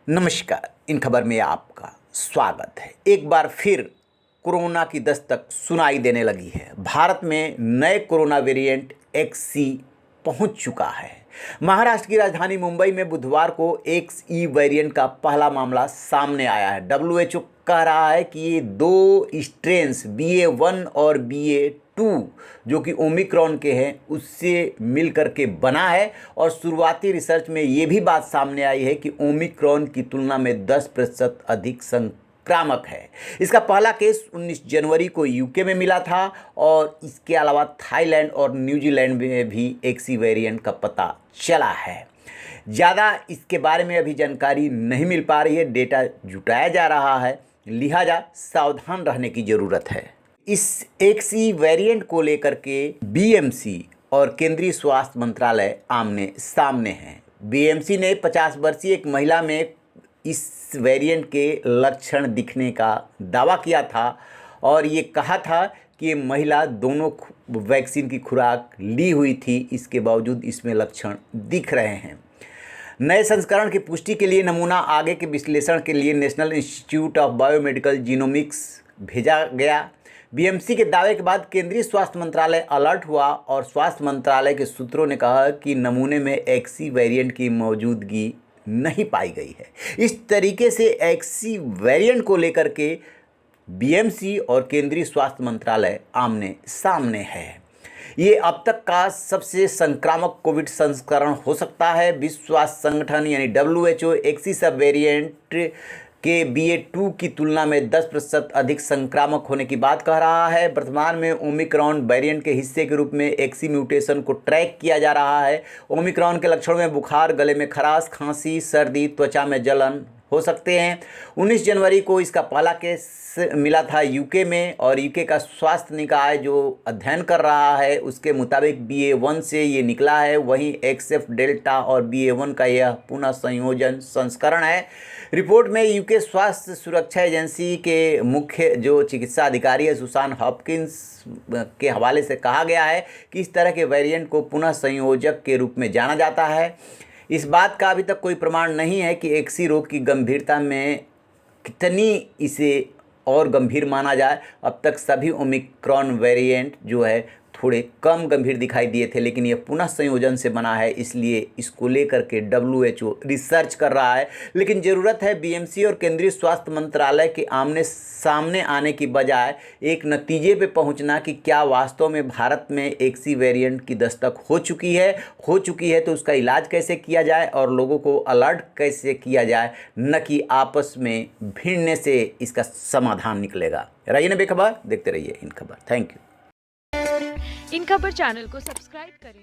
नमस्कार। इन खबर में आपका स्वागत है। एक बार फिर कोरोना की दस्तक सुनाई देने लगी है। भारत में नए कोरोना वेरिएंट XE पहुंच चुका है। महाराष्ट्र की राजधानी मुंबई में बुधवार को XE वेरिएंट का पहला मामला सामने आया है। WHO कह रहा है कि ये दो स्ट्रेन्स BA.1 और BA.2 जो कि ओमिक्रॉन के हैं उससे मिलकर के बना है और शुरुआती रिसर्च में ये भी बात सामने आई है कि ओमिक्रॉन की तुलना में 10% अधिक संक्रामक है। इसका पहला केस 19 जनवरी को यूके में मिला था और इसके अलावा थाईलैंड और न्यूजीलैंड में भी XE वेरिएंट का पता चला है। ज़्यादा इसके बारे में अभी जानकारी नहीं मिल पा रही है, डेटा जुटाया जा रहा है, लिहाजा सावधान रहने की ज़रूरत है। इस XE वेरिएंट को लेकर के BMC और केंद्रीय स्वास्थ्य मंत्रालय आमने सामने हैं। BMC ने 50 वर्षीय एक महिला में इस वेरिएंट के लक्षण दिखने का दावा किया था और ये कहा था कि ये महिला दोनों वैक्सीन की खुराक ली हुई थी, इसके बावजूद इसमें लक्षण दिख रहे हैं। नए संस्करण की पुष्टि के लिए नमूना आगे के विश्लेषण के लिए national institute of biomedical genomics भेजा गया। BMC के दावे के बाद केंद्रीय स्वास्थ्य मंत्रालय अलर्ट हुआ और स्वास्थ्य मंत्रालय के सूत्रों ने कहा कि नमूने में XE वेरिएंट की मौजूदगी नहीं पाई गई है। इस तरीके से XE वेरिएंट को लेकर के BMC और केंद्रीय स्वास्थ्य मंत्रालय आमने सामने है। ये अब तक का सबसे संक्रामक कोविड संस्करण हो सकता है। विश्व स्वास्थ्य संगठन यानी WHO XE सब वेरिएंट के BA.2 की तुलना में 10% अधिक संक्रामक होने की बात कह रहा है। वर्तमान में ओमिक्रॉन वेरिएंट के हिस्से के रूप में XE म्यूटेशन को ट्रैक किया जा रहा है। ओमिक्रॉन के लक्षणों में बुखार, गले में खराश, खांसी, सर्दी, त्वचा में जलन हो सकते हैं। 19 जनवरी को इसका पहला केस मिला था यूके में और यूके का स्वास्थ्य निकाय जो अध्ययन कर रहा है उसके मुताबिक BA.1 से ये निकला है। वहीं XF डेल्टा और BA.1 का यह पुनः संयोजन संस्करण है। रिपोर्ट में यूके स्वास्थ्य सुरक्षा एजेंसी के मुख्य जो चिकित्सा अधिकारी है सुसान हॉपकिंस के हवाले से कहा गया है कि इस तरह के वेरिएंट को पुनः संयोजक के रूप में जाना जाता है। इस बात का अभी तक कोई प्रमाण नहीं है कि XE रोग की गंभीरता में कितनी इसे और गंभीर माना जाए। अब तक सभी ओमिक्रॉन वेरिएंट जो है थोड़े कम गंभीर दिखाई दिए थे, लेकिन यह पुनः संयोजन से बना है, इसलिए इसको लेकर के WHO रिसर्च कर रहा है। लेकिन ज़रूरत है BMC और केंद्रीय स्वास्थ्य मंत्रालय के आमने सामने आने की बजाय एक नतीजे पे पहुंचना कि क्या वास्तव में भारत में XE वेरिएंट की दस्तक हो चुकी है तो उसका इलाज कैसे किया जाए और लोगों को अलर्ट कैसे किया जाए, न कि आपस में भिड़ने से इसका समाधान निकलेगा। रहिए बेखबर, देखते रहिए इन खबर। Thank you. इन खबर चैनल को सब्सक्राइब करें।